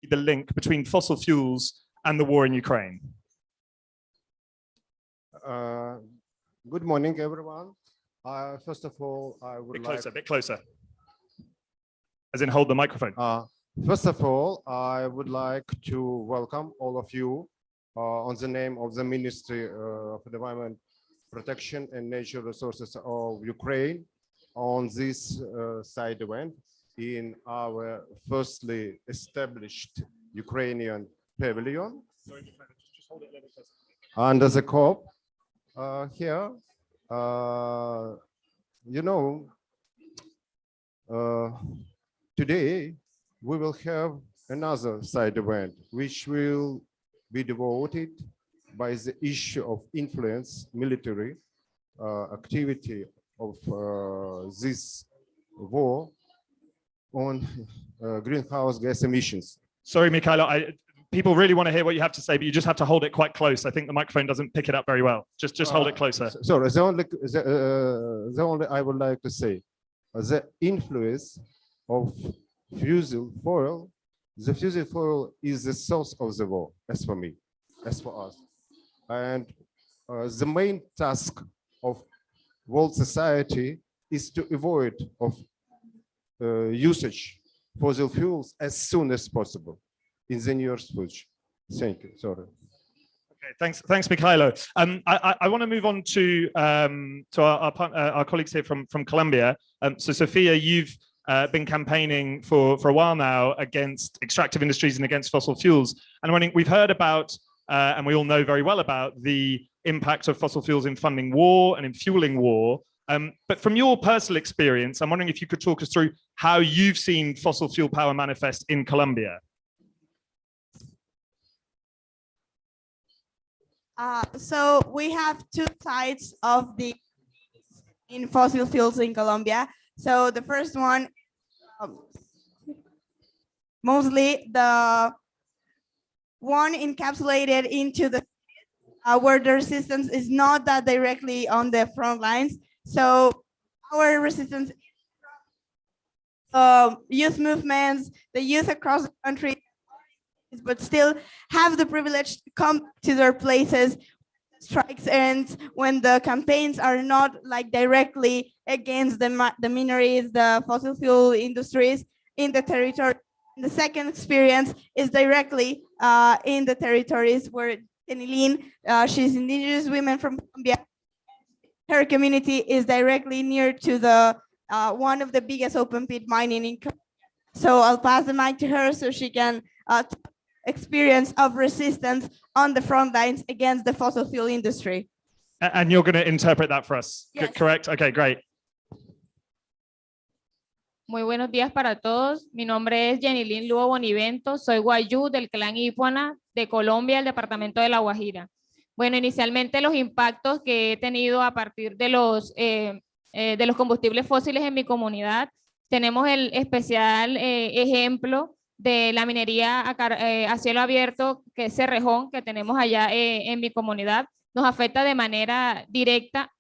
the link between fossil fuels and the war in Ukraine? Good morning, everyone. First of all, I would A bit closer. As in, hold the microphone. First of all, I would like to welcome all of you on the name of the Ministry of Environment Protection and Natural Resources of Ukraine on this side event in our firstly established Ukrainian pavilion. Under the COP here, today we will have another side event which will be devoted by the issue of influence military activity of this war on greenhouse gas emissions. Sorry, Mikhailo, people really want to hear what you have to say, but you just have to hold it quite close. I think the microphone doesn't pick it up very well. Just hold it closer. Sorry, the only I would like to say, the influence of fossil fuel, the fossil fuel is the source of the war, as for me, as for us. And the main task of world society is to avoid of usage fossil fuels as soon as possible in the nearest future. Thank you. Sorry. Okay, thanks, Mikhailo. I want to move on to our colleagues here from Colombia. So, Sophia, you've been campaigning for a while now against extractive industries and against fossil fuels. And we've heard about, and we all know very well about, the impact of fossil fuels in funding war and in fueling war. But from your personal experience, I'm wondering if you could talk us through how you've seen fossil fuel power manifest in Colombia. So we have two sides of the in fossil fuels in Colombia. So the first one, mostly the one encapsulated into the where the resistance is not that directly on the front lines. So our resistance, youth movements, the youth across the country, but still have the privilege to come to their places, strikes ends, when the campaigns are not like directly against the mineries, the fossil fuel industries in the territory. The second experience is directly in the territories where Jenilyn, she's indigenous women from Colombia. Her community is directly near to the one of the biggest open pit mining in Colombia. So I'll pass the mic to her so she can experience of resistance on the front lines against the fossil fuel industry. And you're going to interpret that for us, yes. Correct? Okay, great. Muy buenos días para todos. Mi nombre es Jenilyn Lugo Bonivento. Soy Guayú del clan Ipuana de Colombia, el departamento de La Guajira. Bueno, inicialmente los impactos que he tenido a partir de los combustibles fósiles en mi comunidad. Tenemos el especial ejemplo de la minería a cielo abierto, que es Cerrejón, que tenemos allá en mi comunidad. Nos afecta de manera directa.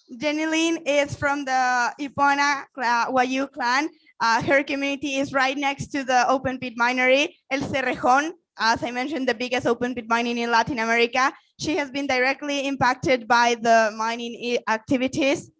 Jenilyn is from the Ipuana Guayú clan. Her community is right next to the open pit minery, El Cerrejón, as I mentioned, the biggest open pit mining in Latin America. She has been directly impacted by the mining activities.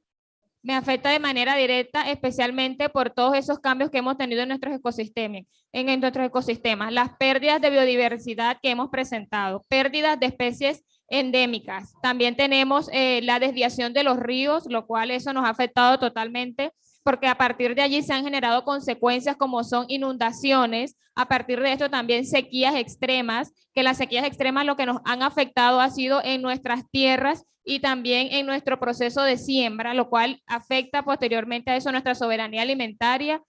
Me afecta de manera directa, especialmente por todos esos cambios que hemos tenido en nuestros ecosistemas, las pérdidas de biodiversidad que hemos presentado, pérdidas de especies endémicas. También tenemos la desviación de los ríos, lo cual eso nos ha afectado totalmente, porque a partir de allí se han generado consecuencias como son inundaciones, a partir de esto también sequías extremas, que las sequías extremas lo que nos han afectado ha sido en nuestras tierras y también en nuestro proceso de siembra, lo cual afecta posteriormente a eso nuestra soberanía alimentaria.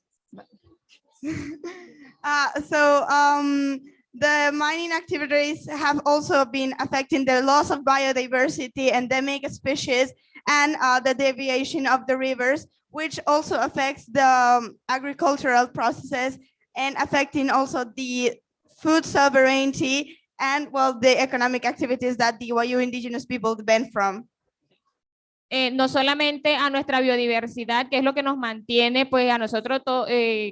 The mining activities have also been affecting the loss of biodiversity, endemic species, and the deviation of the rivers, which also affects the agricultural processes and affecting also the food sovereignty and, well, the economic activities that the Guayú indigenous people depend from. no solamente a nuestra biodiversidad, que es lo que nos mantiene pues a nosotros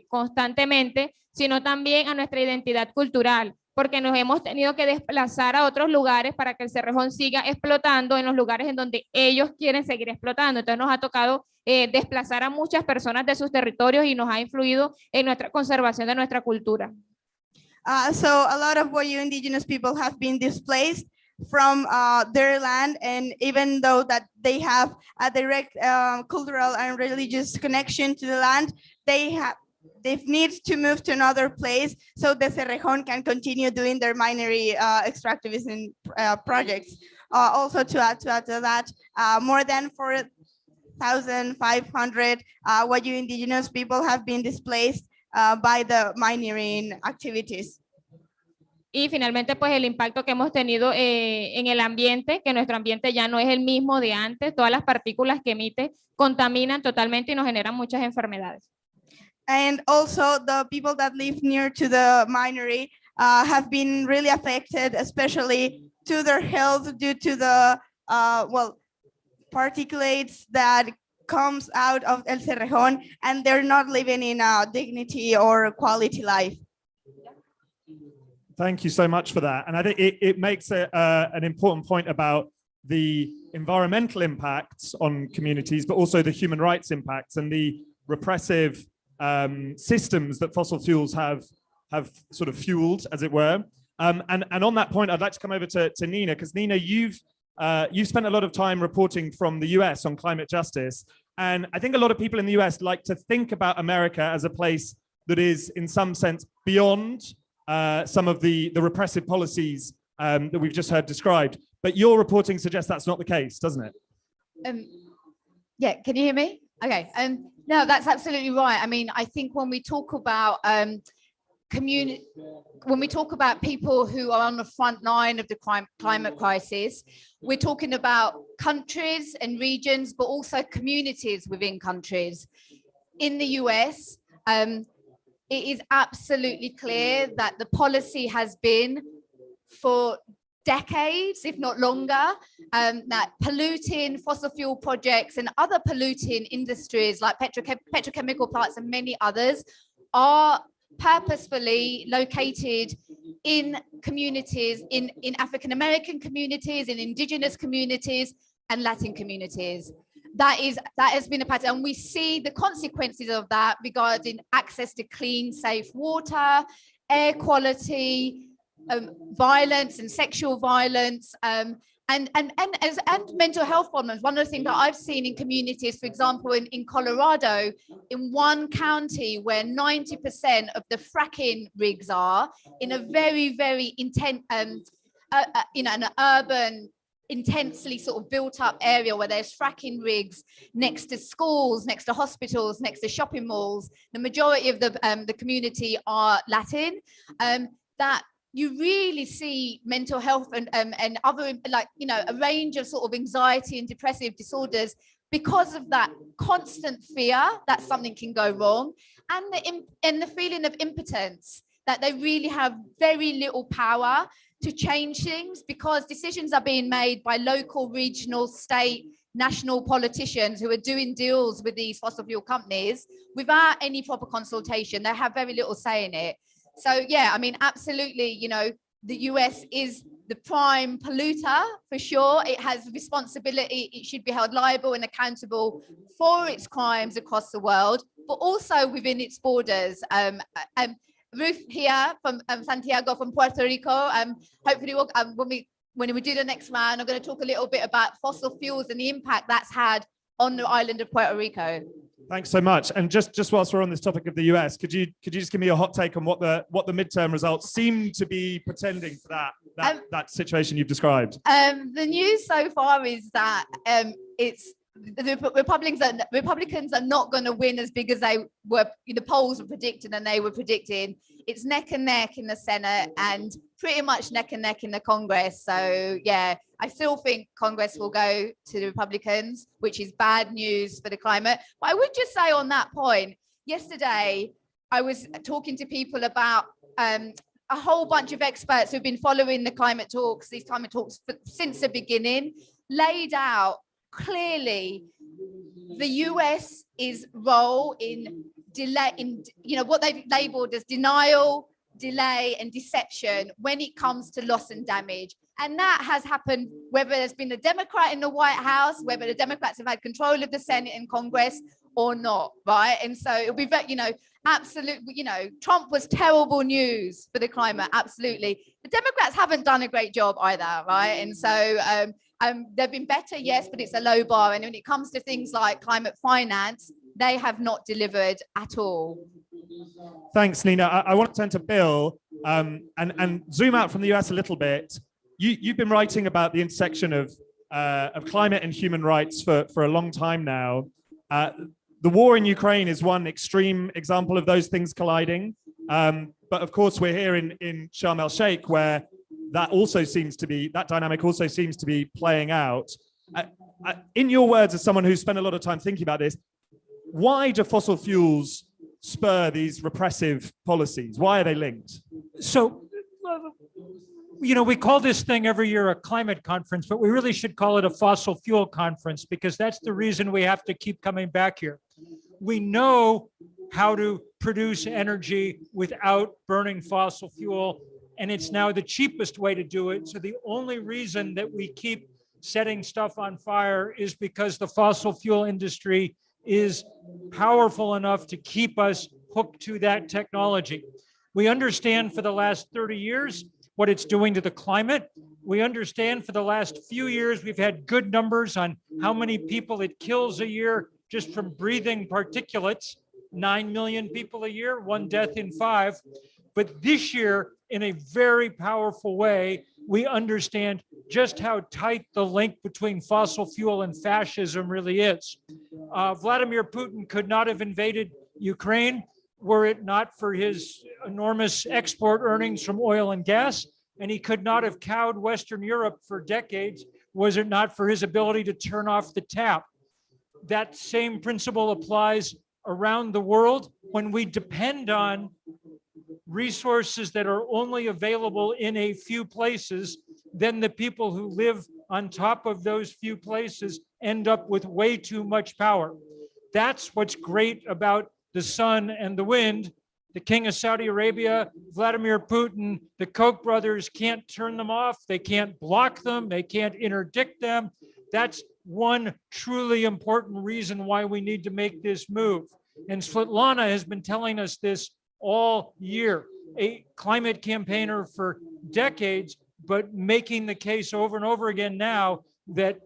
constantemente, sino también a nuestra identidad cultural, porque nos hemos tenido que desplazar a otros lugares para que el Cerrejón siga explotando en los lugares en donde ellos quieren seguir explotando. Entonces nos ha tocado desplazar a muchas personas de sus territorios y nos ha influido en nuestra conservación de nuestra cultura. So a lot of Wayuu indigenous people have been displaced from their land, and even though that they have a direct cultural and religious connection to the land, they need to move to another place so the Cerrejón can continue doing their minery extractivism projects. Also to add to that, more than 4,500 Wayuu indigenous people have been displaced by the mining activities. Y finalmente, pues el impacto que hemos tenido en el ambiente, que nuestro ambiente ya no es el mismo de antes, todas las partículas que emite contaminan totalmente y nos generan muchas enfermedades. And also the people that live near to the minery have been really affected, especially to their health due to the particulates that comes out of El Cerrejón, and they're not living in a dignity or quality life. Thank you so much for that. And I think it makes an important point about the environmental impacts on communities, but also the human rights impacts and the repressive systems that fossil fuels have sort of fueled, as it were. And on that point, I'd like to come over to Nina, because Nina, you've spent a lot of time reporting from the US on climate justice. And I think a lot of people in the US like to think about America as a place that is, in some sense, beyond some of the repressive policies that we've just heard described. But your reporting suggests that's not the case, doesn't it? Yeah, can you hear me? Okay. No, that's absolutely right. I mean, I think when we talk about when we talk about people who are on the front line of the climate crisis, we're talking about countries and regions, but also communities within countries. In the US, it is absolutely clear that the policy has been for decades, if not longer, that polluting fossil fuel projects and other polluting industries like petrochemical plants and many others are purposefully located in communities, in African-American communities, in indigenous communities and Latin communities. That has been a pattern, and we see the consequences of that regarding access to clean, safe water, air quality, violence and sexual violence, and mental health problems. One of the things that I've seen in communities, for example, in Colorado, in one county where 90% of the fracking rigs are, in a very, very intense, an urban, intensely sort of built up area where there's fracking rigs next to schools, next to hospitals, next to shopping malls. The majority of the community are Latin. That you really see mental health and other, like, you know, a range of sort of anxiety and depressive disorders because of that constant fear that something can go wrong, and the feeling of impotence, that they really have very little power to change things because decisions are being made by local, regional, state, national politicians who are doing deals with these fossil fuel companies without any proper consultation. They have very little say in it. So yeah, I mean, absolutely, you know, the US is the prime polluter for sure. It has responsibility. It should be held liable and accountable for its crimes across the world, but also within its borders. Ruth here from Santiago, from Puerto Rico. Hopefully we'll, when we do the next round, I'm going to talk a little bit about fossil fuels and the impact that's had on the island of Puerto Rico. Thanks so much. And just whilst we're on this topic of the US, could you just give me a hot take on what the midterm results seem to be portending for that situation you've described? The news so far is that the Republicans are not going to win as big as the polls were predicting and they were predicting. It's neck and neck in the Senate and pretty much neck and neck in the Congress. So yeah, I still think Congress will go to the Republicans, which is bad news for the climate. But I would just say on that point, yesterday I was talking to people about a whole bunch of experts who've been following these climate talks since the beginning, laid out clearly the US's role in delay, what they've labeled as denial, delay, and deception when it comes to loss and damage. And that has happened whether there's been a Democrat in the White House, whether the Democrats have had control of the Senate and Congress or not, right? And so it'll be very, absolutely, Trump was terrible news for the climate, absolutely. The Democrats haven't done a great job either, right? And so they've been better, yes, but it's a low bar. And when it comes to things like climate finance, they have not delivered at all. Thanks, Nina. I want to turn to Bill and zoom out from the US a little bit. You've been writing about the intersection of climate and human rights for a long time now. The war in Ukraine is one extreme example of those things colliding. But of course, we're here in Sharm el Sheikh, where that dynamic also seems to be playing out. In your words, as someone who's spent a lot of time thinking about this, why do fossil fuels spur these repressive policies? Why are they linked? So, we call this thing every year a climate conference, but we really should call it a fossil fuel conference, because that's the reason we have to keep coming back here. We know how to produce energy without burning fossil fuel, and it's now the cheapest way to do it. So the only reason that we keep setting stuff on fire is because the fossil fuel industry is powerful enough to keep us hooked to that technology. We understand for the last 30 years what it's doing to the climate. We understand for the last few years, we've had good numbers on how many people it kills a year just from breathing particulates, 9 million people a year, 1 death in 5. But this year, in a very powerful way, we understand just how tight the link between fossil fuel and fascism really is. Vladimir Putin could not have invaded Ukraine were it not for his enormous export earnings from oil and gas, and he could not have cowed Western Europe for decades was it not for his ability to turn off the tap. That same principle applies around the world when we depend on resources that are only available in a few places. Then the people who live on top of those few places end up with way too much power. That's what's great about the sun and the wind. The King of Saudi Arabia, Vladimir Putin, the Koch brothers can't turn them off. They can't block them. They can't interdict them. That's one truly important reason why we need to make this move. And Svetlana has been telling us this all year, a climate campaigner for decades, but making the case over and over again now that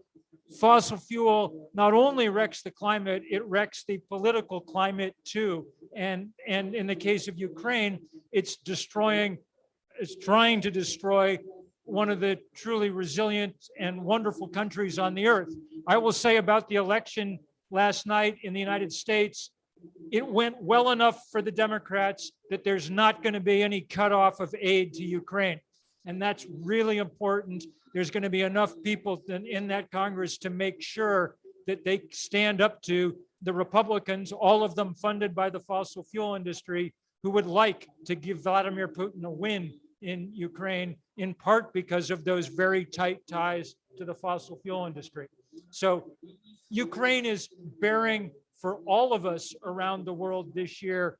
fossil fuel not only wrecks the climate, it wrecks the political climate too. And in the case of Ukraine, it's trying to destroy one of the truly resilient and wonderful countries on the earth. I will say about the election last night in the United States, it went well enough for the Democrats that there's not going to be any cutoff of aid to Ukraine. And that's really important. There's going to be enough people in that Congress to make sure that they stand up to the Republicans, all of them funded by the fossil fuel industry, who would like to give Vladimir Putin a win in Ukraine, in part because of those very tight ties to the fossil fuel industry. So Ukraine is bearing for all of us around the world this year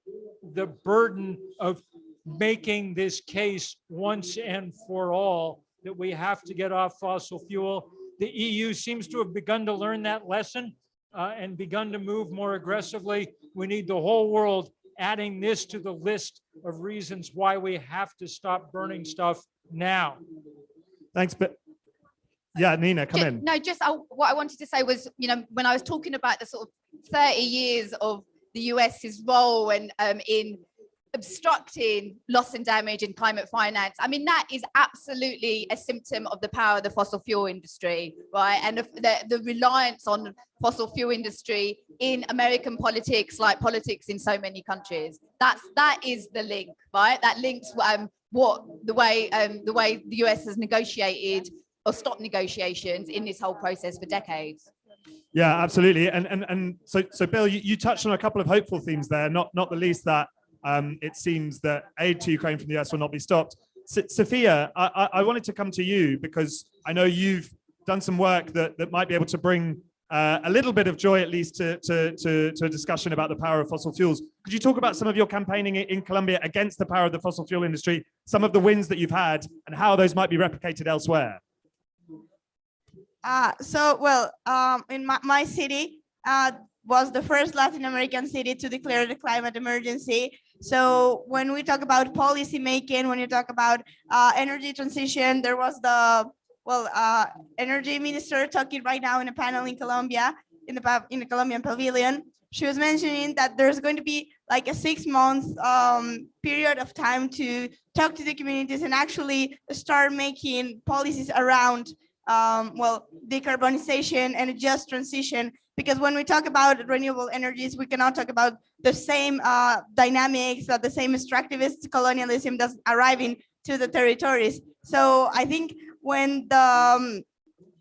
the burden of making this case once and for all that we have to get off fossil fuel. The EU seems to have begun to learn that lesson and begun to move more aggressively. We need the whole world adding this to the list of reasons why we have to stop burning stuff now. Thanks, but yeah, Nina, come in. No, what I wanted to say was, when I was talking about the sort of 30 years of the US's role and in obstructing loss and damage in climate finance, I mean, that is absolutely a symptom of the power of the fossil fuel industry, right? And the reliance on fossil fuel industry in American politics, like politics in so many countries. That is the link, right? That links the way the US has negotiated or stopped negotiations in this whole process for decades. Yeah, absolutely. And so Bill, you touched on a couple of hopeful themes there, not the least that it seems that aid to Ukraine from the US will not be stopped. Sophia, I wanted to come to you because I know you've done some work that might be able to bring a little bit of joy, at least, to a discussion about the power of fossil fuels. Could you talk about some of your campaigning in Colombia against the power of the fossil fuel industry, some of the wins that you've had, and how those might be replicated elsewhere? In my city was the first Latin American city to declare the climate emergency. So when we talk about policy making, when you talk about energy transition, there was the energy minister talking right now in a panel in Colombia, in the Colombian pavilion. She was mentioning that there's going to be like a 6-month period of time to talk to the communities and actually start making policies around decarbonization and a just transition. Because when we talk about renewable energies, we cannot talk about the same dynamics, the same extractivist colonialism that's arriving to the territories. So I think when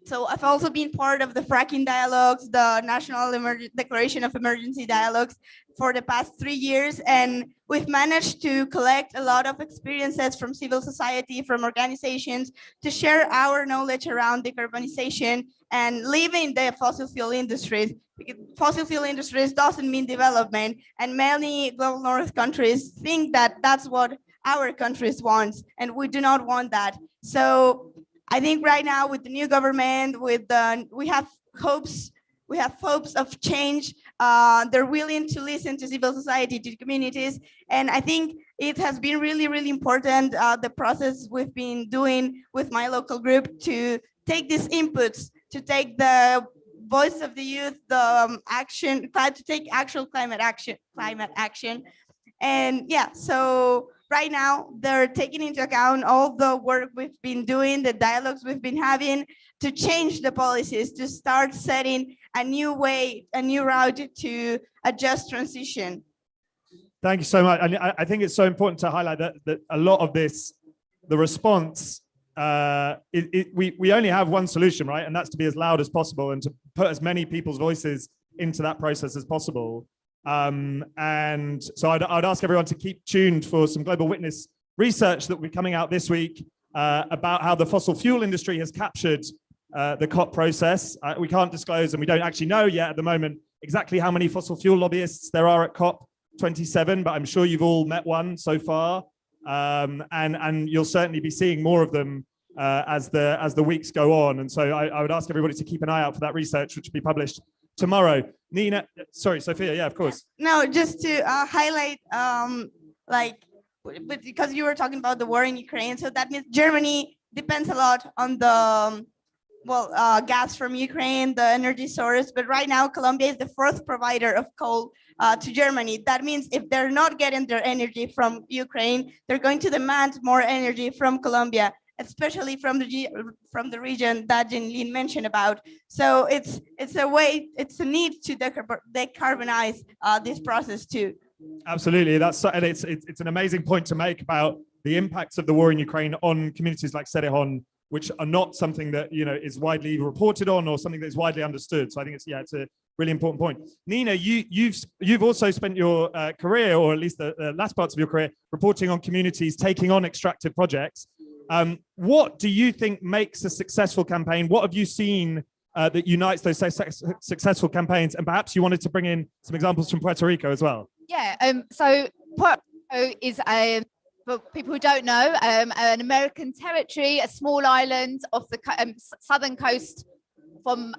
so I've also been part of the fracking dialogues, the National Declaration of Emergency dialogues for the past 3 years. And we've managed to collect a lot of experiences from civil society, from organizations, to share our knowledge around decarbonization and leaving the fossil fuel industries. Because fossil fuel industries doesn't mean development. And many global north countries think that that's what our countries want, and we do not want that. So I think right now with the new government, we have hopes of change. They're willing to listen to civil society, to communities, and I think it has been really, really important, the process we've been doing with my local group to take these inputs, to take the voice of the youth, the action, to take actual climate action. And yeah, so right now they're taking into account all the work we've been doing, the dialogues we've been having to change the policies, to start setting a new way, a new route to a just transition. Thank you so much. And I think it's so important to highlight that a lot of this, the response, we only have one solution, right? And that's to be as loud as possible and to put as many people's voices into that process as possible. And so I'd ask everyone to keep tuned for some Global Witness research that will be coming out this week about how the fossil fuel industry has captured the COP process. We can't disclose, and we don't actually know yet at the moment exactly how many fossil fuel lobbyists there are at COP 27, but I'm sure you've all met one so far. And you'll certainly be seeing more of them as the weeks go on. And so I would ask everybody to keep an eye out for that research, which will be published tomorrow. Nina, sorry, Sophia, yeah, of course. No, just to highlight, but because you were talking about the war in Ukraine, so that means Germany depends a lot on the gas from Ukraine, the energy source. But right now, Colombia is the fourth provider of coal to Germany. That means if they're not getting their energy from Ukraine, they're going to demand more energy from Colombia, especially from the region that Jean-Lynn mentioned about. So it's a need to decarbonize this process too. Absolutely, and it's an amazing point to make about the impacts of the war in Ukraine on communities like Cerrejón, which are not something that is widely reported on or something that is widely understood. So I think it's a really important point. Nina, you've also spent your career, or at least the last parts of your career, reporting on communities taking on extractive projects. What do you think makes a successful campaign? What have you seen that unites those successful campaigns? And perhaps you wanted to bring in some examples from Puerto Rico as well. Yeah, so Puerto Rico is for people who don't know, an American territory, a small island off the southern coast from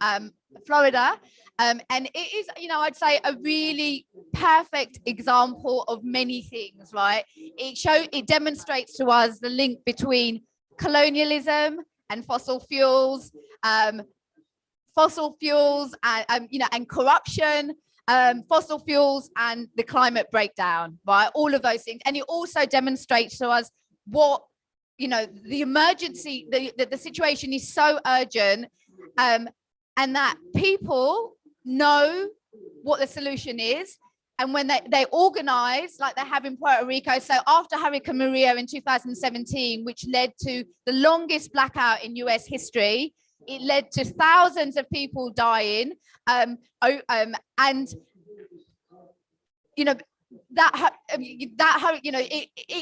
Florida. And it is, I'd say a really perfect example of many things, right? It demonstrates to us the link between colonialism and fossil fuels and corruption, fossil fuels and the climate breakdown, right? All of those things. And it also demonstrates to us what, the emergency, the situation is so urgent, and that people know what the solution is. And when they organize, like they have in Puerto Rico, so after Hurricane Maria in 2017, which led to the longest blackout in US history, it led to thousands of people dying. It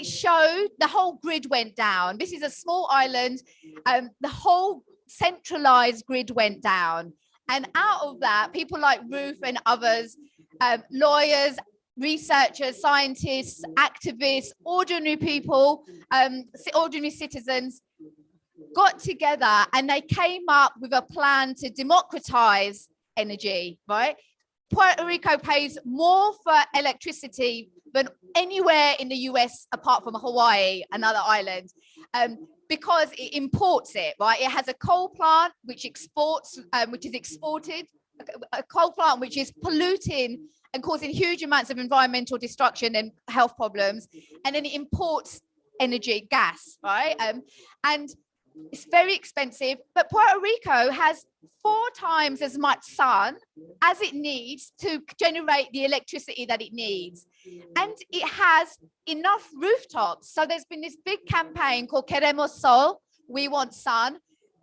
showed the whole grid went down. This is a small island. The whole centralized grid went down. And out of that, people like Ruth and others, lawyers, researchers, scientists, activists, ordinary people, ordinary citizens got together and they came up with a plan to democratize energy, right? Puerto Rico pays more for electricity than anywhere in the US apart from Hawaii, another island, because it imports it, right? It has a coal plant which exports, which is exported, a coal plant which is polluting and causing huge amounts of environmental destruction and health problems, and then it imports energy, gas, right? And it's very expensive, but Puerto Rico has 4 times as much sun as it needs to generate the electricity that it needs. And it has enough rooftops. So there's been this big campaign called Queremos Sol, we want sun,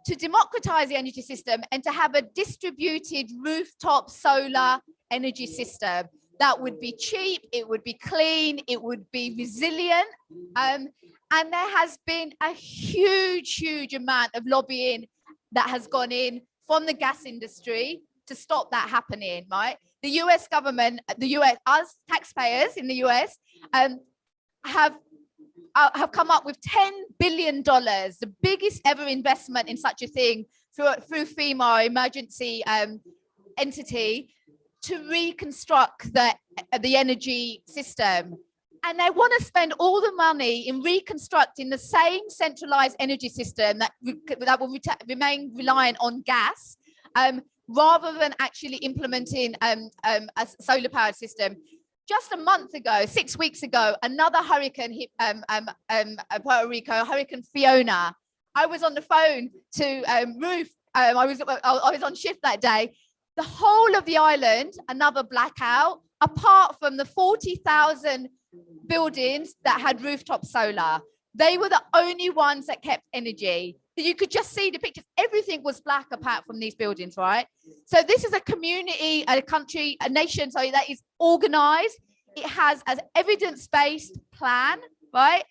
to democratize the energy system and to have a distributed rooftop solar energy system that would be cheap, it would be clean, it would be resilient. And there has been a huge amount of lobbying that has gone in from the gas industry to stop that happening, right? The US government, the US, us taxpayers in the US have come up with $10 billion, the biggest ever investment in such a thing through FEMA, our emergency entity, to reconstruct the energy system. And they want to spend all the money in reconstructing the same centralized energy system that will remain reliant on gas, rather than actually implementing a solar powered system. Just a month ago, 6 weeks ago, another hurricane hit Puerto Rico, Hurricane Fiona. I was on the phone to Ruth. I was on shift that day. The whole of the island, another blackout, apart from the 40,000 buildings that had rooftop solar. They were the only ones that kept energy. You could just see the pictures. Everything was black apart from these buildings, right? So this is a community, a country, a nation, sorry, that is organized. It has an evidence-based plan, right?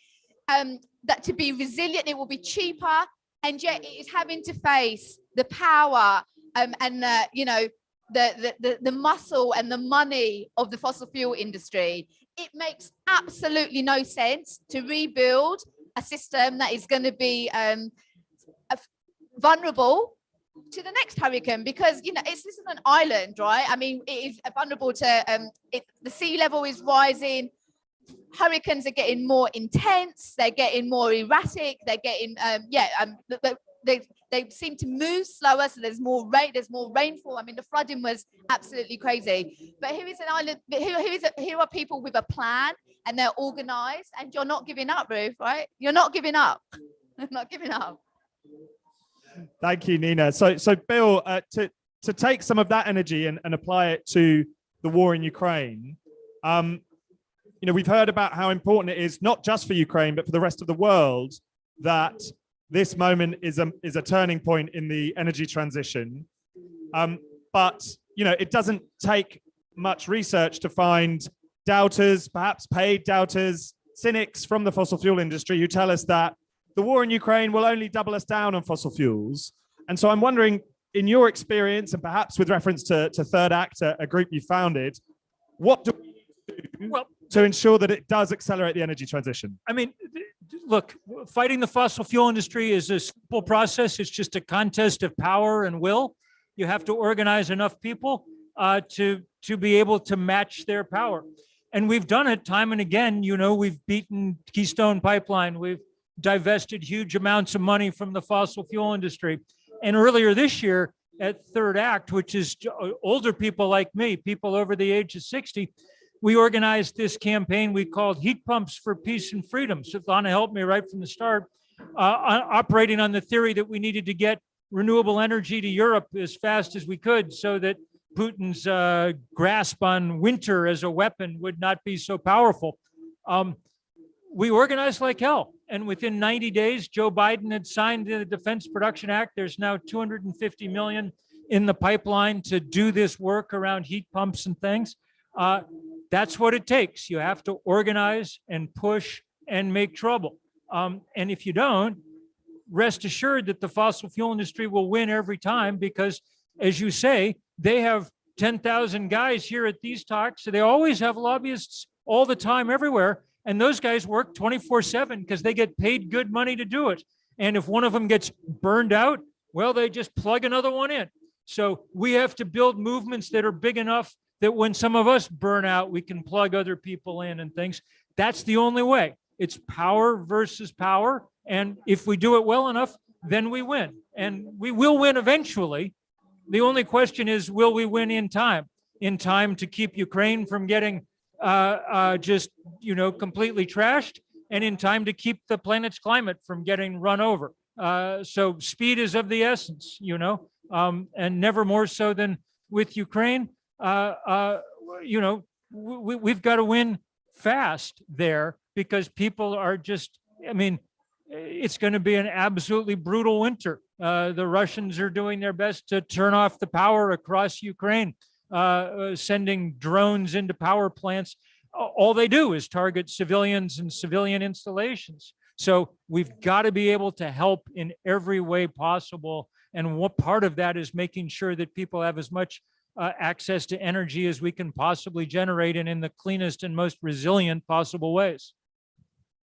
That to be resilient, it will be cheaper, and yet it is having to face the power and the muscle and the money of the fossil fuel industry. It makes absolutely no sense to rebuild a system that is going to be vulnerable to the next hurricane, because this is an island, right? I mean, it is vulnerable to the sea level is rising. Hurricanes are getting more intense. They're getting more erratic. They're getting they seem to move slower, so there's more rainfall. I mean, the flooding was absolutely crazy. But here is an island. Here are people with a plan, and they're organized. And you're not giving up, Ruth, right? You're not giving up. Not giving up. Thank you, Nina. So Bill, to take some of that energy and apply it to the war in Ukraine, we've heard about how important it is, not just for Ukraine, but for the rest of the world, that this moment is a turning point in the energy transition. But it doesn't take much research to find doubters, perhaps paid doubters, cynics from the fossil fuel industry who tell us that the war in Ukraine will only double us down on fossil fuels. And so I'm wondering, in your experience, and perhaps with reference to Third Act, a group you founded, what do we need to do to ensure that it does accelerate the energy transition? I mean, Look, fighting the fossil fuel industry is a simple process. It's just a contest of power and will. You have to organize enough people to be able to match their power. And we've done it time and again. We've beaten Keystone Pipeline. We've divested huge amounts of money from the fossil fuel industry. And earlier this year at Third Act, which is older people like me, people over the age of 60, we organized this campaign we called Heat Pumps for Peace and Freedom. So Lana helped me right from the start, operating on the theory that we needed to get renewable energy to Europe as fast as we could so that Putin's grasp on winter as a weapon would not be so powerful. We organized like hell. And within 90 days, Joe Biden had signed the Defense Production Act. There's now $250 million in the pipeline to do this work around heat pumps and things. That's what it takes. You have to organize and push and make trouble. And if you don't, rest assured that the fossil fuel industry will win every time, because as you say, they have 10,000 guys here at these talks. So they always have lobbyists all the time, everywhere. And those guys work 24/7 because they get paid good money to do it. And if one of them gets burned out, well, they just plug another one in. So we have to build movements that are big enough that when some of us burn out, we can plug other people in and things. That's the only way. It's power versus power. And if we do it well enough, then we win. And we will win eventually. The only question is, will we win in time? In time to keep Ukraine from getting just, completely trashed, and in time to keep the planet's climate from getting run over. So speed is of the essence, and never more so than with Ukraine. We've got to win fast there because people are just, it's going to be an absolutely brutal winter. The Russians are doing their best to turn off the power across Ukraine, sending drones into power plants. All they do is target civilians and civilian installations. So we've got to be able to help in every way possible. And what part of that is making sure that people have as much access to energy as we can possibly generate, and in the cleanest and most resilient possible ways.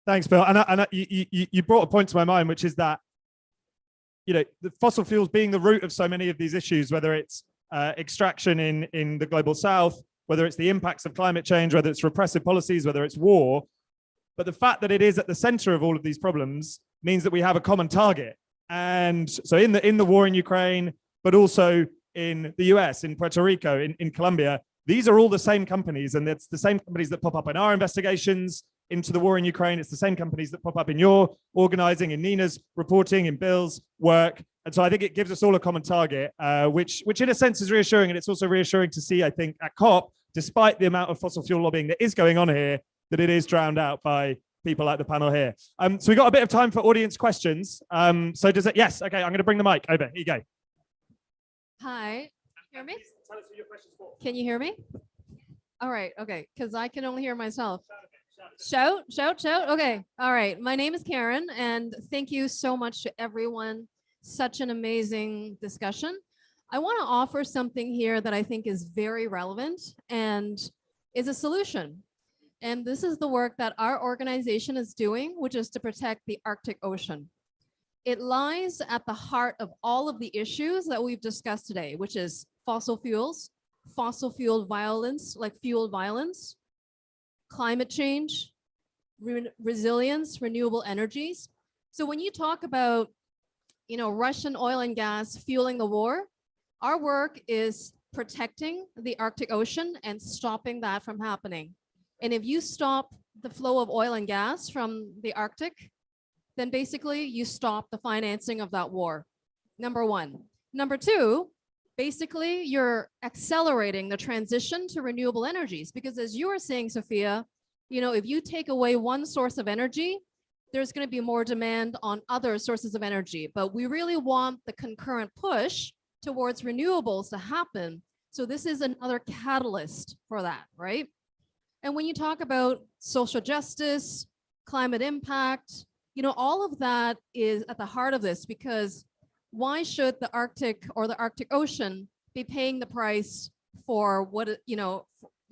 Thanks, Bill. And you brought a point to my mind, which is that, the fossil fuels being the root of so many of these issues, whether it's extraction in the global south, whether it's the impacts of climate change, whether it's repressive policies, whether it's war. But the fact that it is at the center of all of these problems means that we have a common target. And so in the war in Ukraine, but also in the US, in Puerto Rico, in Colombia, these are all the same companies. And it's the same companies that pop up in our investigations into the war in Ukraine. It's the same companies that pop up in your organizing, in Nina's reporting, in Bill's work. And so I think it gives us all a common target, which in a sense is reassuring. And it's also reassuring to see, I think, at COP, despite the amount of fossil fuel lobbying that is going on here, that it is drowned out by people like the panel here. So we got a bit of time for audience questions. So does it? Yes. Okay, I'm going to bring the mic over. Here you go. Hi. Hear me? Tell us who your question's for. Can you hear me? All right. Okay. Because I can only hear myself. Shout. Okay. All right. My name is Karen, and thank you so much to everyone. Such an amazing discussion. I want to offer something here that I think is very relevant and is a solution. And this is the work that our organization is doing, which is to protect the Arctic Ocean. It lies at the heart of all of the issues that we've discussed today, which is fossil fuels, fossil fuel violence, like fuel violence, climate change, resilience, renewable energies. So when you talk about, Russian oil and gas fueling the war, our work is protecting the Arctic Ocean and stopping that from happening. And if you stop the flow of oil and gas from the Arctic, then basically you stop the financing of that war. Number one. Number two, basically you're accelerating the transition to renewable energies, because as you were saying, Sophia, if you take away one source of energy, there's going to be more demand on other sources of energy. But we really want the concurrent push towards renewables to happen. So this is another catalyst for that, right? And when you talk about social justice, climate impact, all of that is at the heart of this, because why should the Arctic or the Arctic Ocean be paying the price for what,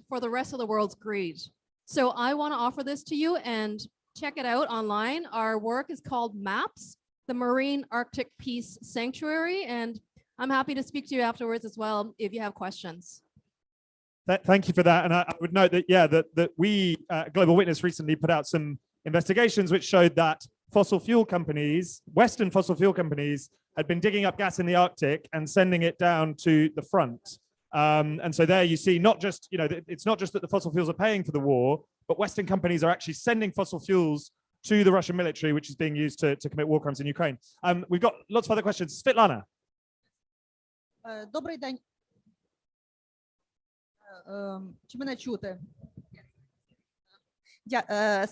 for the rest of the world's greed? So I want to offer this to you, and check it out online. Our work is called MAPS, the Marine Arctic Peace Sanctuary. And I'm happy to speak to you afterwards as well if you have questions. Thank you for that. And I would note that, that we, Global Witness, recently put out some investigations which showed that fossil fuel companies, Western fossil fuel companies, had been digging up gas in the Arctic and sending it down to the front. And so there you see, not just, it's not just that the fossil fuels are paying for the war, but Western companies are actually sending fossil fuels to the Russian military, which is being used to commit war crimes in Ukraine. We've got lots of other questions. Svetlana. Добрий день. Чи мене чути?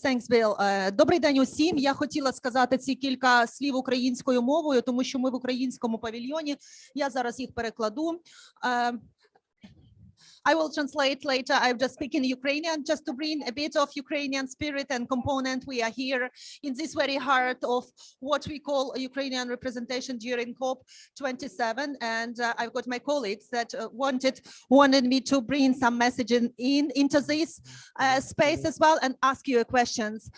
Thanks, Bill. Добрий день усім. Я хотіла сказати ці кілька слів українською мовою, тому що ми в українському павільйоні. Я зараз їх перекладу. I will translate later. I'm just speaking Ukrainian just to bring a bit of Ukrainian spirit and component. We are here in this very heart of what we call Ukrainian representation during COP27. And I've got my colleagues that wanted me to bring some messaging into this space as well and ask you questions.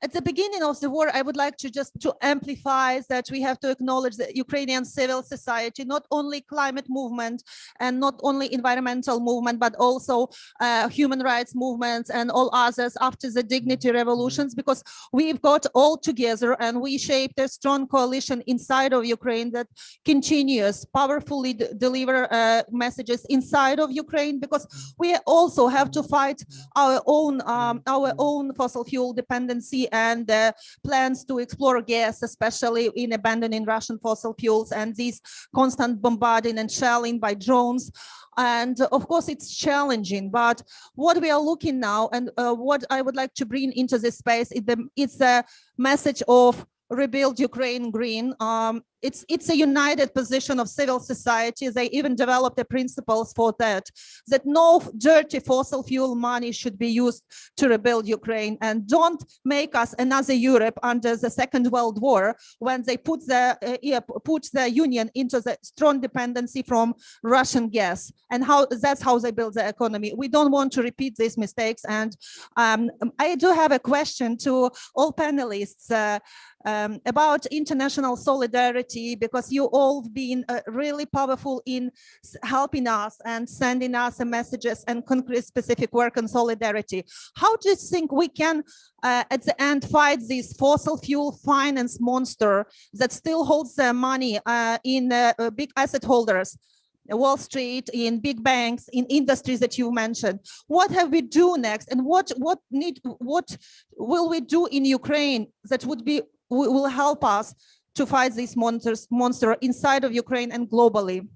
At the beginning of the war, I would like to just to amplify that we have to acknowledge the Ukrainian civil society, not only climate movement and not only environmental movement, but also human rights movements and all others after the dignity revolutions, because we've got all together and we shaped a strong coalition inside of Ukraine that continues powerfully deliver messages inside of Ukraine, because we also have to fight our own fossil fuel dependency and plans to explore gas, especially in abandoning Russian fossil fuels and these constant bombarding and shelling by drones. And of course, it's challenging, but what we are looking now and what I would like to bring into this space is a message of rebuild Ukraine green. It's a united position of civil society. They even developed the principles for that no dirty fossil fuel money should be used to rebuild Ukraine, and don't make us another Europe under the Second World War when they put the union into the strong dependency from Russian gas, and that's how they build the economy. We don't want to repeat these mistakes. And I do have a question to all panelists about international solidarity, because you all have been really powerful in helping us and sending us messages and concrete specific work on solidarity. How do you think we can at the end fight this fossil fuel finance monster that still holds their money in big asset holders, Wall Street, in big banks, in industries that you mentioned? What have we do next, and what will we do in Ukraine that will help us to fight this monster inside of Ukraine and globally?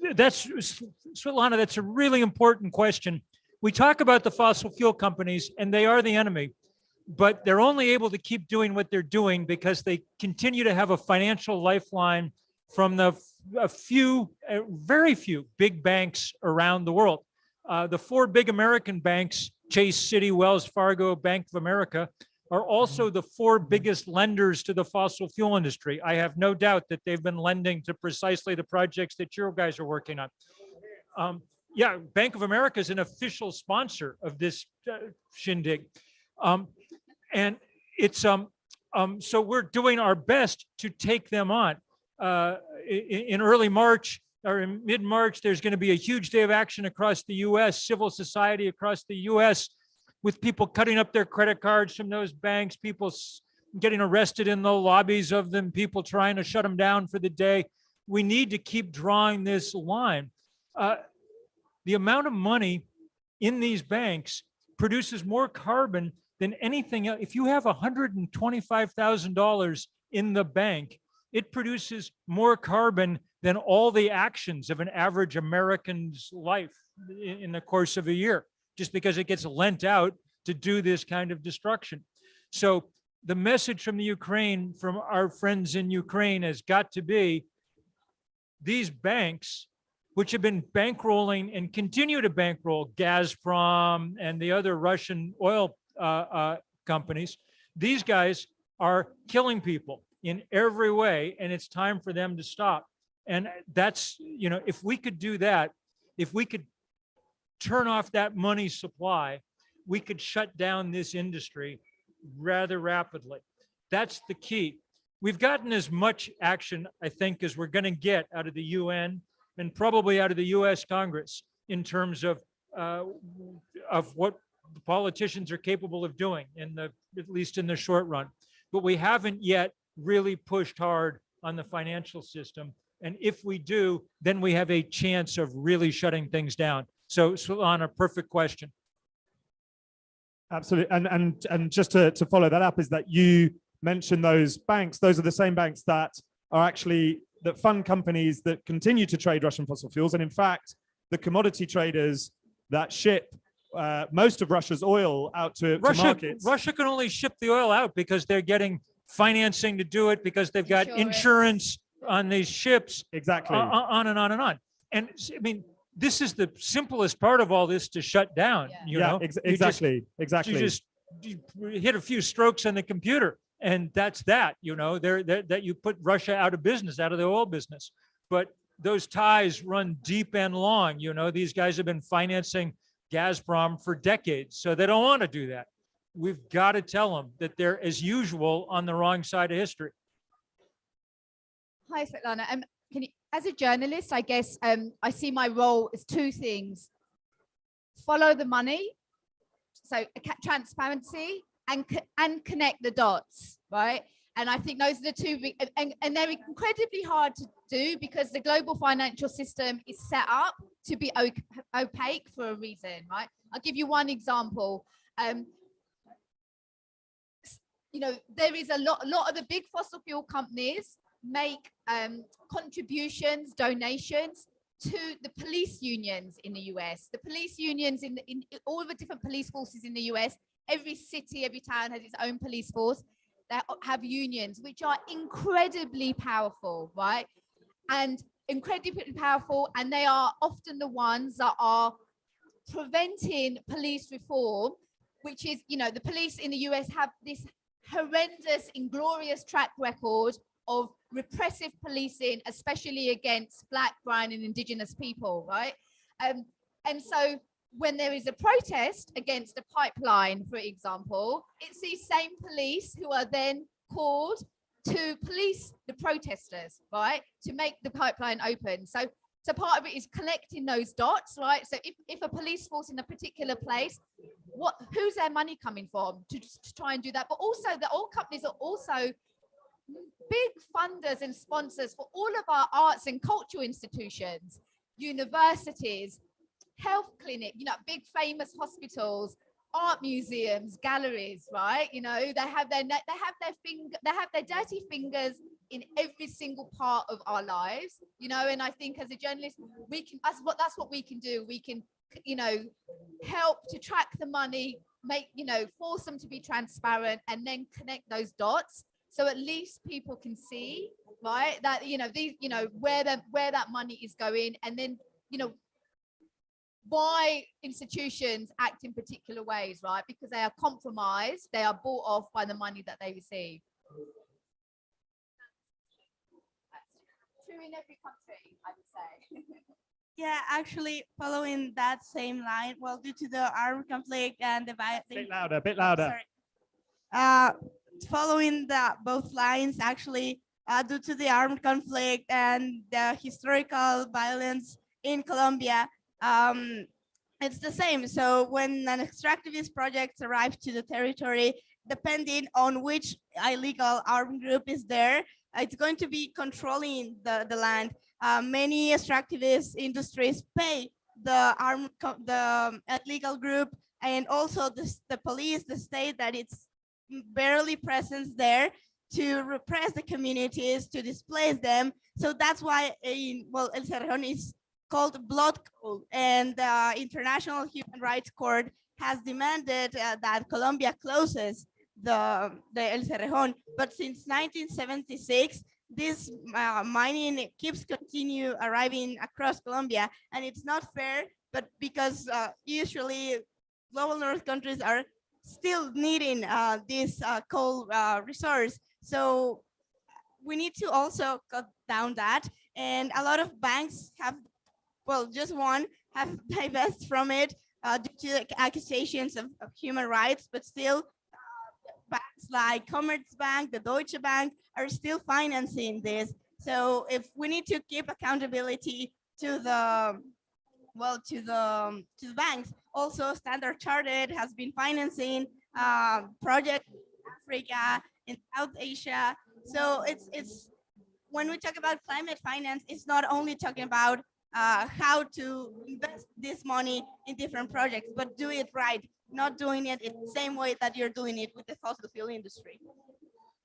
Svetlana, that's a really important question. We talk about the fossil fuel companies and they are the enemy, but they're only able to keep doing what they're doing because they continue to have a financial lifeline from very few big banks around the world. The four big American banks, Chase, Citi, Wells Fargo, Bank of America, are also the four biggest lenders to the fossil fuel industry. I have no doubt that they've been lending to precisely the projects that you guys are working on. Yeah, Bank of America is an official sponsor of this shindig. And it's, so we're doing our best to take them on. In early March, or in mid-March, there's going to be a huge day of action across the US, civil society across the US, with people cutting up their credit cards from those banks, people getting arrested in the lobbies of them, people trying to shut them down for the day. We need to keep drawing this line. The amount of money in these banks produces more carbon than anything else. If you have $125,000 in the bank, it produces more carbon than all the actions of an average American's life in the course of a year, just because it gets lent out to do this kind of destruction. So the message from the Ukraine, from our friends in Ukraine, has got to be these banks, which have been bankrolling and continue to bankroll Gazprom and the other Russian oil companies, these guys are killing people in every way, and it's time for them to stop. And that's, if we could do that, if we could turn off that money supply, we could shut down this industry rather rapidly. That's the key. We've gotten as much action, I think, as we're going to get out of the UN and probably out of the US Congress in terms of what the politicians are capable of doing, at least in the short run. But we haven't yet really pushed hard on the financial system. And if we do, then we have a chance of really shutting things down. So, Svetlana, perfect question. Absolutely. And just to follow that up, is that you mentioned those banks, those are the same banks that fund companies that continue to trade Russian fossil fuels. And in fact, the commodity traders that ship most of Russia's oil out to markets. Russia can only ship the oil out because they're getting financing to do it, because they've got insurance on these ships Exactly. on and on and on. And I mean, this is the simplest part of all this to shut down. Yeah. You Yeah, know, exactly. Exactly. you just you hit a few strokes on the computer, and that's that. You know, that you put Russia out of business, out of the oil business. But those ties run deep and long. You know, these guys have been financing Gazprom for decades, so they don't want to do that. We've got to tell them that they're, as usual, on the wrong side of history. Hi, Svetlana. As a journalist, I guess I see my role as two things: follow the money, so transparency, and connect the dots, right? And I think those are the two big, and they're incredibly hard to do because the global financial system is set up to be opaque for a reason, right? I'll give you one example. You know, there is a lot of the big fossil fuel companies make contributions, donations to the police unions in the US. The police unions in all the different police forces in the US, every city, every town has its own police force that have unions, which are incredibly powerful, right? And incredibly powerful, and they are often the ones that are preventing police reform, which is, you know, the police in the US have this horrendous, inglorious track record of repressive policing, especially against Black, brown, and Indigenous people, right? And so when there is a protest against a pipeline, for example, it's these same police who are then called to police the protesters, right? To make the pipeline open. So part of it is connecting those dots, right? So if a police force in a particular place, who's their money coming from to try and do that? But also the oil companies are also big funders and sponsors for all of our arts and cultural institutions, universities, health clinic, you know, big famous hospitals, art museums, galleries, right? You know, they have their dirty fingers in every single part of our lives, you know. And I think as a journalist, that's what we can do. We can, you know, help to track the money, force them to be transparent, and then connect those dots. So at least people can see, right, that, you know, where that money is going, and then, you know, why institutions act in particular ways, right? Because they are compromised, they are bought off by the money that they receive. That's true in every country, I would say. Yeah, actually, following that same line, well, due to the armed conflict and the Bit louder, bit louder. Following both lines, actually, due to the armed conflict and the historical violence in Colombia, it's the same. So when an extractivist project arrives to the territory, depending on which illegal armed group is there, it's going to be controlling the land. Many extractivist industries pay the illegal group, and also the police, the state, that it's barely present there to repress the communities, to displace them. So that's why, El Cerrejón is called blood coal, and the International Human Rights Court has demanded that Colombia closes the El Cerrejón. But since 1976, this mining keeps continue arriving across Colombia, and it's not fair. But because usually global north countries are still needing this coal resource, so we need to also cut down that. And a lot of banks have, well, just one have divested from it due to accusations of human rights, but still banks like Commerzbank, the Deutsche Bank are still financing this. So if we need to keep accountability to the banks. Also, Standard Chartered has been financing projects in Africa, in South Asia. So it's when we talk about climate finance, it's not only talking about how to invest this money in different projects, but do it right, not doing it in the same way that you're doing it with the fossil fuel industry.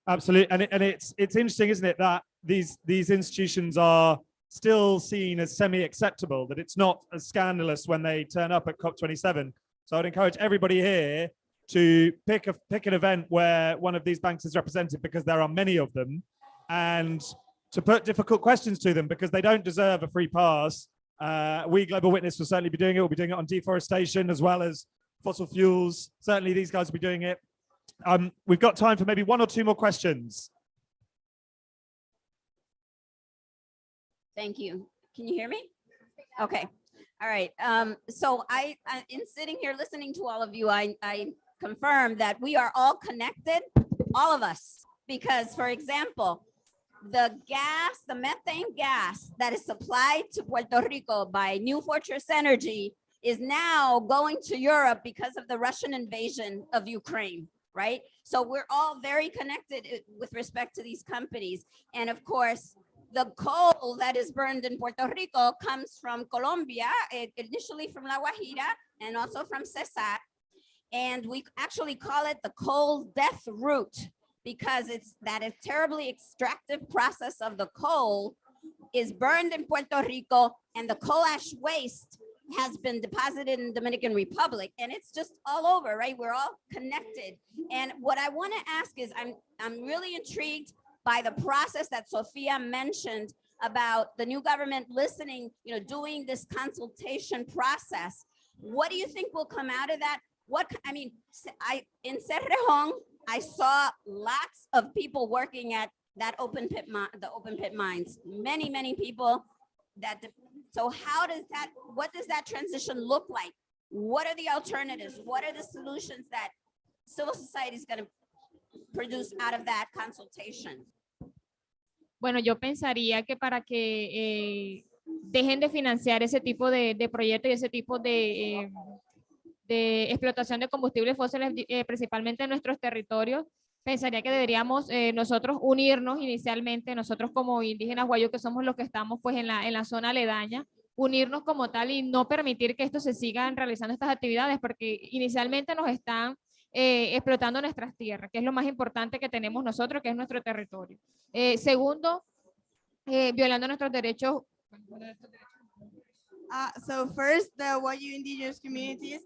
Absolutely, and it's interesting, isn't it, that these institutions are still seen as semi-acceptable, that it's not as scandalous when they turn up at COP27. So I'd encourage everybody here to pick an event where one of these banks is represented, because there are many of them, and to put difficult questions to them because they don't deserve a free pass. We Global Witness will certainly be doing it. We'll be doing it on deforestation as well as fossil fuels. Certainly these guys will be doing it. We've got time for maybe one or two more questions. Thank you. Can you hear me? Okay. All right. So in sitting here listening to all of you, I confirm that we are all connected, all of us, because for example, the methane gas that is supplied to Puerto Rico by New Fortress Energy is now going to Europe because of the Russian invasion of Ukraine, right? So we're all very connected with respect to these companies. And of course, the coal that is burned in Puerto Rico comes from Colombia, initially from La Guajira and also from Cesar. And we actually call it the coal death route because it's that a terribly extractive process of the coal is burned in Puerto Rico, and the coal ash waste has been deposited in Dominican Republic, and it's just all over, right? We're all connected. And what I want to ask is, I'm really intrigued by the process that Sophia mentioned about the new government listening, doing this consultation process. What do you think will come out of that? In Cerrejón, I saw lots of people working at that the open pit mines, many people so what does that transition look like? What are the alternatives? What are the solutions that civil society is going to produce out of that consultation? Bueno, yo pensaría que para que dejen de financiar ese tipo de proyectos y ese tipo de explotación de combustibles fósiles, principalmente en nuestros territorios, pensaría que deberíamos nosotros unirnos inicialmente, nosotros como indígenas guayú, que somos los que estamos pues en la zona aledaña, unirnos como tal y no permitir que esto se sigan realizando estas actividades, porque inicialmente nos están explotando nuestras tierras, que es lo más importante que tenemos nosotros, que es nuestro territorio. Segundo, violando nuestros derechos. So first, the Wayuu indigenous communities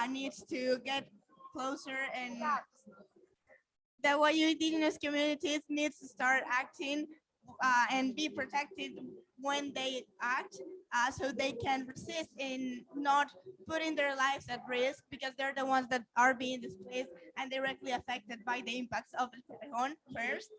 needs to get closer, and the Wayuu indigenous communities needs to start acting and be protected when they act, so they can resist in not putting their lives at risk, because they're the ones that are being displaced and directly affected by the impacts of El Cerrejón first.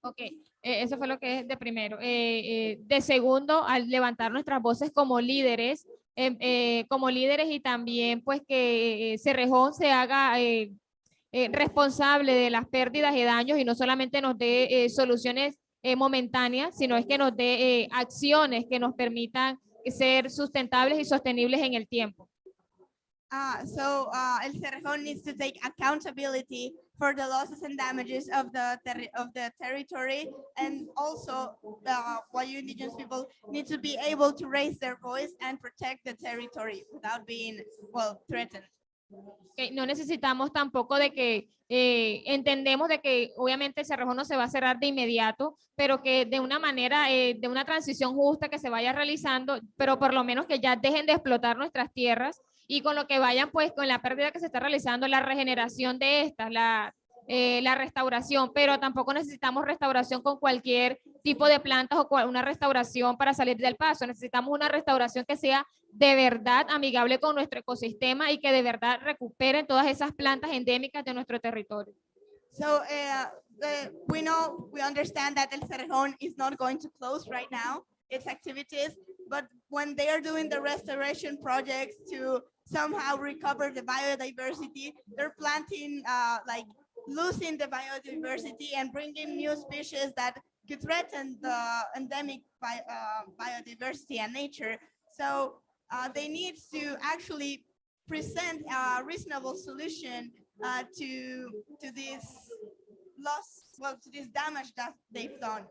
Ok, eso fue lo que es de primero. De segundo, al levantar nuestras voces como líderes y también pues que Cerrejón se haga responsable de las pérdidas y daños y no solamente nos dé soluciones momentáneas, sino es que nos dé acciones que nos permitan ser sustentables y sostenibles en el tiempo. So El Cerrejón needs to take accountability for the losses and damages of the territory, and also the Wayuu indigenous people need to be able to raise their voice and protect the territory without being, threatened. Okay, no necesitamos tampoco de que entendemos de que obviamente el Cerrejón no se va a cerrar de inmediato, pero que de una manera, de una transición justa que se vaya realizando, pero por lo menos que ya dejen de explotar nuestras tierras y con lo que vayan pues con la pérdida que se está realizando, la regeneración de estas, la restauración, pero tampoco necesitamos restauración con cualquier tipo de plantas o una restauración para salir del paso. Necesitamos una restauración que sea de verdad amigable con nuestro ecosistema y que de verdad recuperen todas esas plantas endémicas de nuestro territorio. So we understand that El Cerrejón is not going to close right now, its activities, but when they are doing the restoration projects to somehow recover the biodiversity, they're planting losing the biodiversity and bringing new species that could threaten the endemic biodiversity and nature. So they need to actually present a reasonable solution to this loss, to this damage that they've done.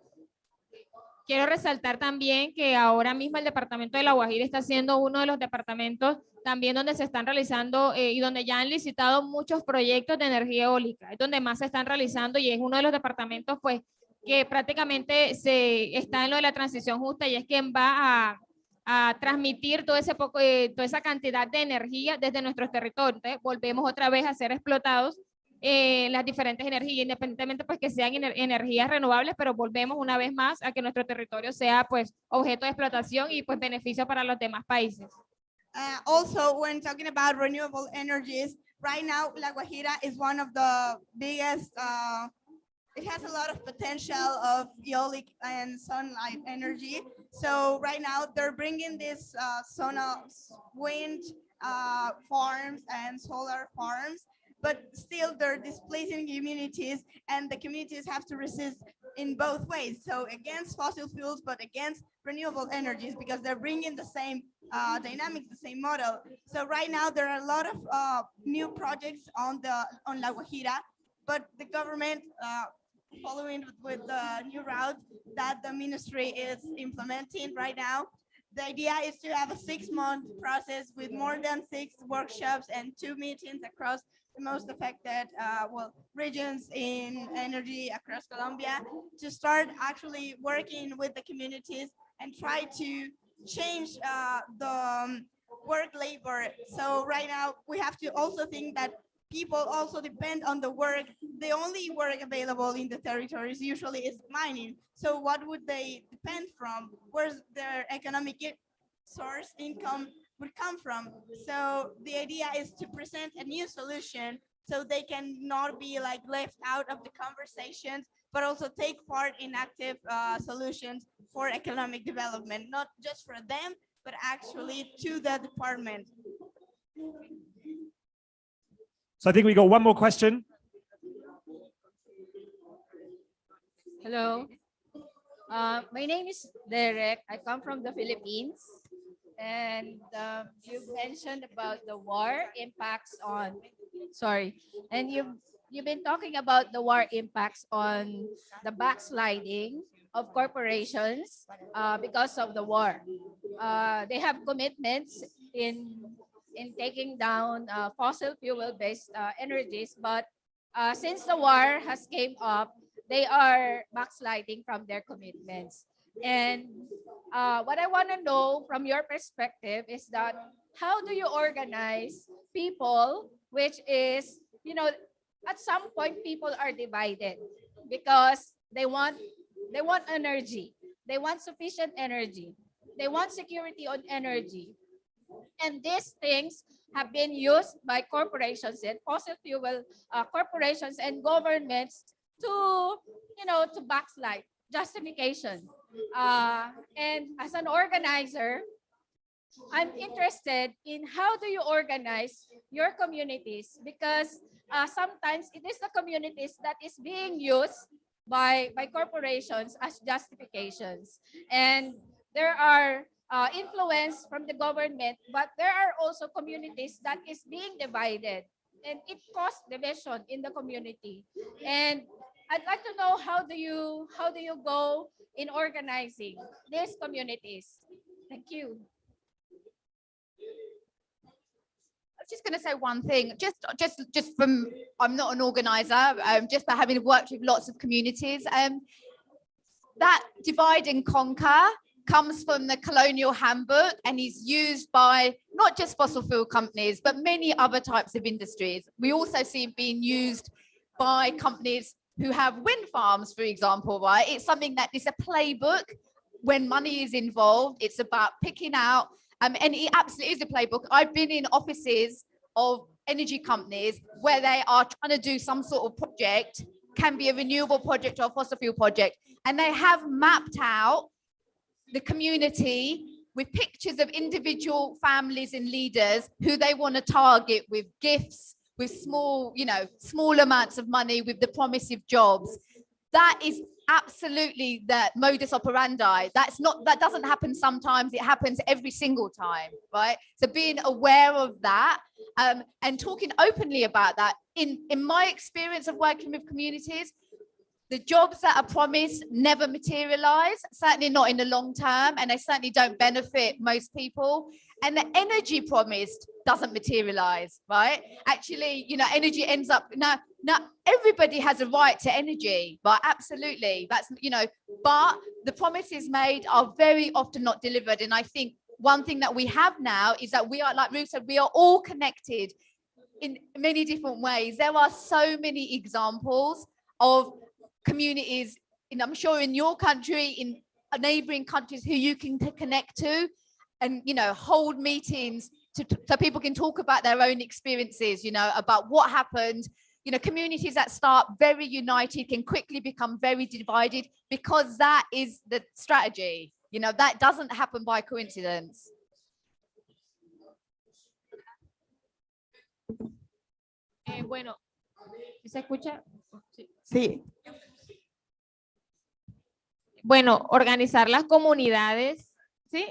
Quiero resaltar también que ahora mismo el departamento de La Guajira está siendo uno de los departamentos también donde se están realizando y donde ya han licitado muchos proyectos de energía eólica, es donde más se están realizando y es uno de los departamentos pues que prácticamente está en lo de la transición justa y es quien va a transmitir todo ese poco, toda esa cantidad de energía desde nuestros territorios. Entonces, volvemos otra vez a ser explotados las diferentes energías, independientemente pues que sean energías renovables, pero volvemos una vez más a que nuestro territorio sea pues objeto de explotación y pues beneficio para los demás países. Also, when talking about renewable energies, right now, La Guajira is one of the biggest, it has a lot of potential of eolic and sunlight energy. So right now they're bringing this wind farms and solar farms, but still they're displacing communities, and the communities have to resist in both ways. So against fossil fuels, but against renewable energies, because they're bringing the same dynamics, the same model. So right now there are a lot of new projects on La Guajira, but the government following with the new route that the ministry is implementing right now. The idea is to have a 6-month process with more than 6 workshops and 2 meetings across the most affected regions in energy across Colombia, to start actually working with the communities and try to change the work labor. So right now we have to also think that people also depend on the work. The only work available in the territories usually is mining. So what would they depend from? Where's their economic source income would come from? So the idea is to present a new solution so they can not be like left out of the conversations, but also take part in active solutions for economic development, not just for them, but actually to the department. So I think we got one more question. Hello. My name is Derek. I come from the Philippines. And you mentioned about the war impacts on, and you've been talking about the war impacts on the backsliding of corporations because of the war. They have commitments in taking down fossil fuel-based energies, but since the war has came up, they are backsliding from their commitments. And what I want to know from your perspective is that how do you organize people, which is, you know, at some point people are divided because they want energy, they want sufficient energy, they want security on energy. And these things have been used by corporations and fossil fuel corporations and governments to, you know, to backslide, justification. And as an organizer, I'm interested in how do you organize your communities, because sometimes it is the communities that is being used by corporations as justifications. And there are influence from the government, but there are also communities that is being divided, and it causes division in the community. And I'd like to know how do you go in organizing these communities? Thank you. I'm just going to say one thing, just from, I'm not an organizer, just by having worked with lots of communities, that divide and conquer comes from the colonial handbook and is used by not just fossil fuel companies, but many other types of industries. We also see it being used by companies who have wind farms, for example, right? It's something that is a playbook when money is involved. It's about picking out, and it absolutely is a playbook. I've been in offices of energy companies where they are trying to do some sort of project, can be a renewable project or a fossil fuel project, and they have mapped out the community with pictures of individual families and leaders who they want to target with gifts, with small amounts of money, with the promise of jobs. That is absolutely the modus operandi. That doesn't happen sometimes, it happens every single time, right? So being aware of that and talking openly about that. In my experience of working with communities, the jobs that are promised never materialize, certainly not in the long term, and they certainly don't benefit most people. And the energy promised doesn't materialize, right? Actually, energy ends up, now everybody has a right to energy, but absolutely, that's, but the promises made are very often not delivered. And I think one thing that we have now is that we are, like Ruth said, we are all connected in many different ways. There are so many examples of communities, I'm sure in your country, in neighboring countries, who you can connect to and, you know, hold meetings so people can talk about their own experiences, you know, about what happened. You know, communities that start very united can quickly become very divided, because that is the strategy. You know, that doesn't happen by coincidence. Bueno, ¿se escucha? Sí. Bueno, organizar las comunidades, ¿sí?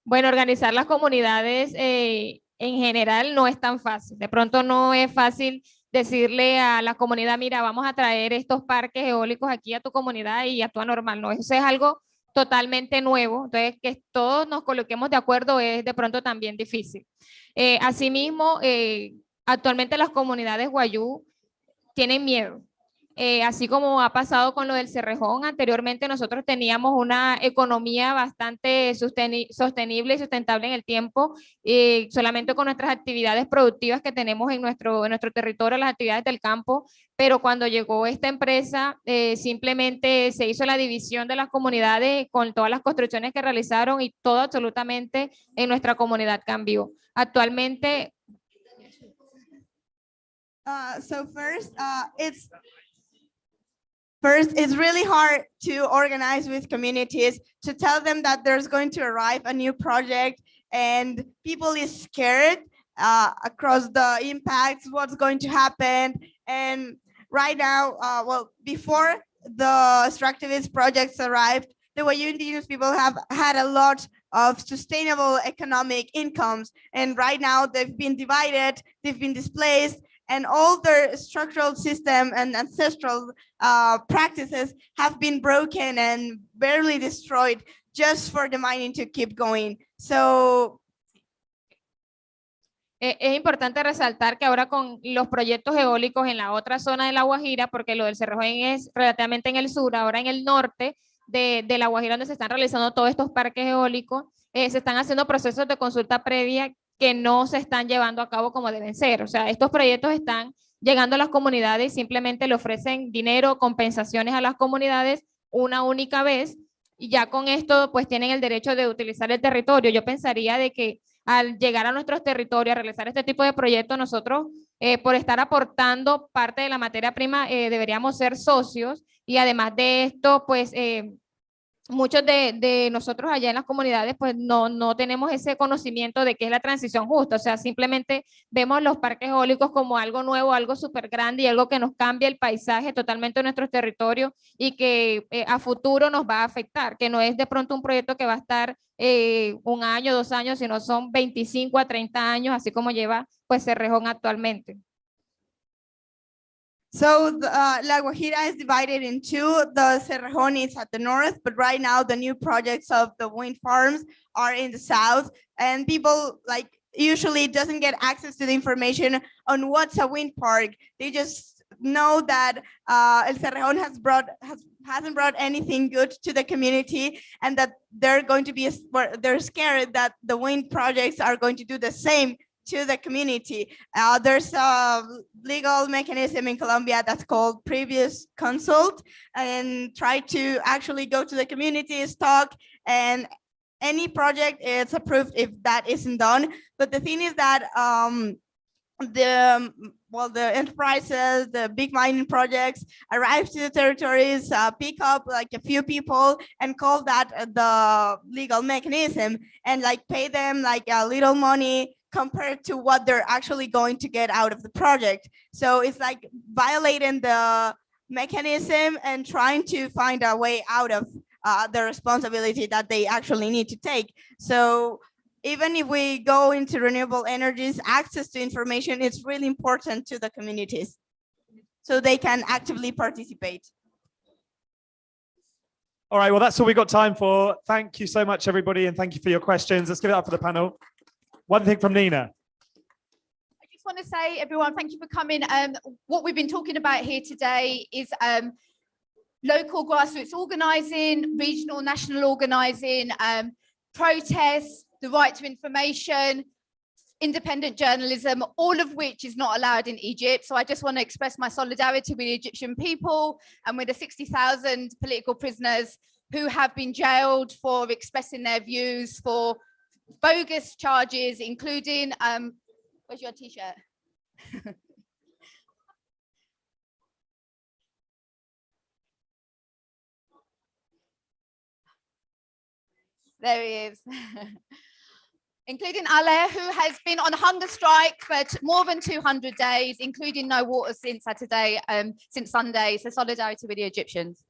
Bueno, organizar las comunidades en general no es tan fácil. De pronto no es fácil decirle a la comunidad, mira, vamos a traer estos parques eólicos aquí a tu comunidad y actúa normal. No, eso es algo totalmente nuevo. Entonces, que todos nos coloquemos de acuerdo es de pronto también difícil. Asimismo, actualmente las comunidades wayúu tienen miedo. Así como ha pasado con lo del Cerrejón, anteriormente nosotros teníamos una economía bastante sostenible y sustentable en el tiempo, solamente con nuestras actividades productivas que tenemos en nuestro territorio, las actividades del campo, pero cuando llegó esta empresa, simplemente se hizo la división de las comunidades con todas las construcciones que realizaron y todo absolutamente en nuestra comunidad cambió. Actualmente... So First, it's really hard to organize with communities, to tell them that there's going to arrive a new project, and people is scared across the impacts, what's going to happen. And right now, well, before the extractivist projects arrived, the Wayuu indigenous people have had a lot of sustainable economic incomes. And right now they've been divided, they've been displaced, and all their structural system and ancestral practices have been broken and barely destroyed just for the mining to keep going. So es importante resaltar que ahora con los proyectos eólicos en la otra zona de La Guajira, porque lo del Cerrejón es relativamente en el sur, ahora en el norte de La Guajira, donde se están realizando todos estos parques eólicos, se están haciendo procesos de consulta previa que no se están llevando a cabo como deben ser. O sea, estos proyectos están llegando a las comunidades y simplemente le ofrecen dinero, compensaciones a las comunidades una única vez, y ya con esto pues tienen el derecho de utilizar el territorio. Yo pensaría de que al llegar a nuestros territorios a realizar este tipo de proyectos, nosotros por estar aportando parte de la materia prima deberíamos ser socios, y además de esto pues muchos de nosotros allá en las comunidades pues no tenemos ese conocimiento de qué es la transición justa. O sea, simplemente vemos los parques eólicos como algo nuevo, algo súper grande y algo que nos cambia el paisaje totalmente de nuestros territorios y que a futuro nos va a afectar, que no es de pronto un proyecto que va a estar 1 año, 2 años, sino son 25 a 30 años, así como lleva pues Cerrejón actualmente. So La Guajira is divided in two. The Cerrejón is at the north, but right now the new projects of the wind farms are in the south, and people like usually doesn't get access to the information on what's a wind park. They just know that El Cerrejón hasn't brought anything good to the community, and that they're scared that the wind projects are going to do the same to the community. There's a legal mechanism in Colombia that's called previous consult, and try to actually go to the communities, talk, and any project is approved if that isn't done. But the thing is that the enterprises, the big mining projects arrive to the territories, pick up like a few people and call that the legal mechanism, and like pay them like a little money compared to what they're actually going to get out of the project. So it's like violating the mechanism and trying to find a way out of the responsibility that they actually need to take. So even if we go into renewable energies, access to information is really important to the communities so they can actively participate. All right, well, that's all we got time for. Thank you so much, everybody, and thank you for your questions. Let's give it up for the panel. One thing from Nina. I just want to say, everyone, thank you for coming. What we've been talking about here today is local grassroots organising, regional, national organising, protests, the right to information, independent journalism, all of which is not allowed in Egypt. So I just want to express my solidarity with the Egyptian people and with the 60,000 political prisoners who have been jailed for expressing their views, for bogus charges, including, where's your t-shirt? There he is. Including Ale, who has been on hunger strike for more than 200 days, including no water since Saturday, since Sunday. So solidarity with the Egyptians.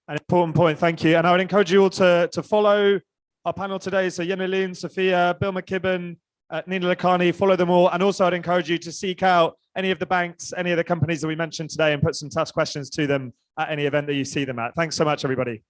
An important point, thank you. And I would encourage you all to follow our panel today. So Yenilin, Sophia, Bill McKibben, Nina Lakhani, follow them all. And also I'd encourage you to seek out any of the banks, any of the companies that we mentioned today and put some tough questions to them at any event that you see them at. Thanks so much, everybody.